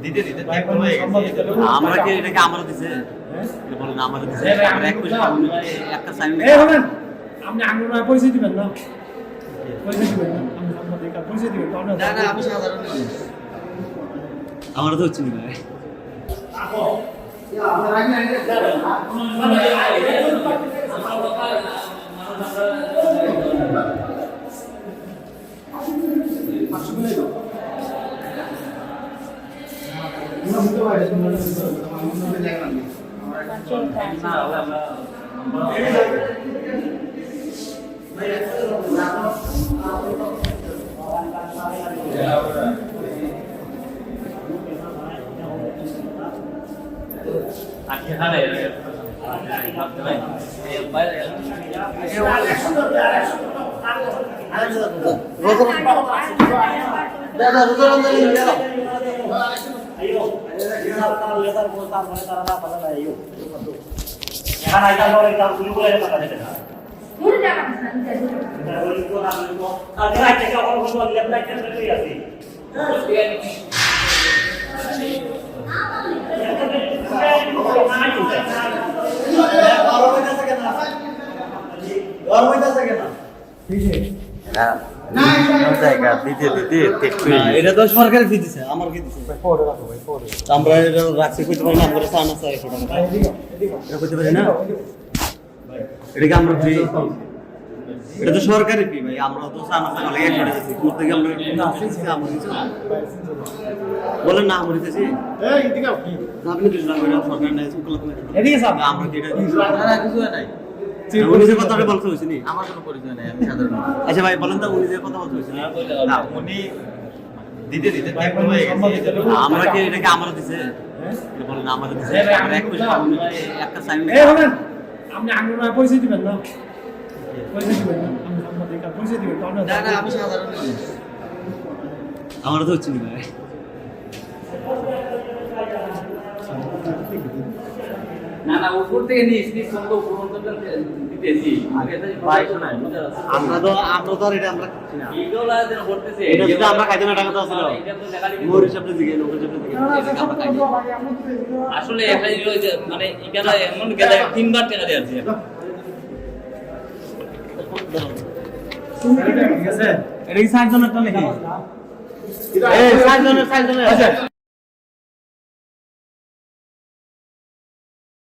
দিতে দিতে একদম হয়ে গেছে। আমরা কি এটাকে আমরা দিছে বলেন আমাদের দিছে আমরা এক পয়সা একটা সাইন আপনি আঙ্গুরা পয়সা দিবেন না পয়সা দিবেন না আমি আমাদের কাছে পয়সা দিবেন না না আমি সাধারণ আমরা তো হচ্ছে না ভাই এটা তো সরকারি ফি দিছে আমার কি দিছে আমরা এটা রাখছি কইতে পারি না আমরা সানা চাই এটা কইতে পারি না এটা কি আমরা ফ্রি এটা তো সরকারি ফি ভাই আমরা তো সানা চাই লাগে একটা দিছি কোথা থেকে আমরা আমরা কিছু বলেন না আমরা দিছি এই এদিকে আপনি কিছু না এটা সরকার নাই এদিকে স্যার আমরা কি এটা দিছি না কিছু নাই উনি যে কথাটা বলতে হইছে নি আমার কোনো পরিচয় নাই আমি সাধারণ আচ্ছা ভাই বলেন তো উনি যে কথা বলতে হইছে না উনি দিতে দিতে একদম হয়ে গেছে। আমরা কি এটাকে আমরা দিছে বলেন আমাদের দিছে আমরা এক পয়সা একটা সাইন আপনি আঙ্গুরা পয়সা দিবেন না পয়সা দিবেন না আমি আমাদের কাছে পয়সা দিবেন না না আমি সাধারণ আমরা তো হচ্ছে না ভাই না না উপর থেকে নিয়ে স্পিড সঙ্গে উপর দিতেছি আগে তো ভাই শোনাই আমরা তো আর এটা আমরা খাচ্ছি না এইগুলা যেন করতেছে এটা যদি আমরা খাইতে না টাকা তো আছে এটা তো দেখালি মোর হিসাবে দিকে লোক হিসাবে দিকে এটা আমরা খাই আসলে একটা জিনিস হইছে মানে এখানে এমন গেলে তিনবার টাকা দেওয়া আছে ঠিক আছে এটা কি 60 জনের তো নাকি এই 60 জনের আচ্ছা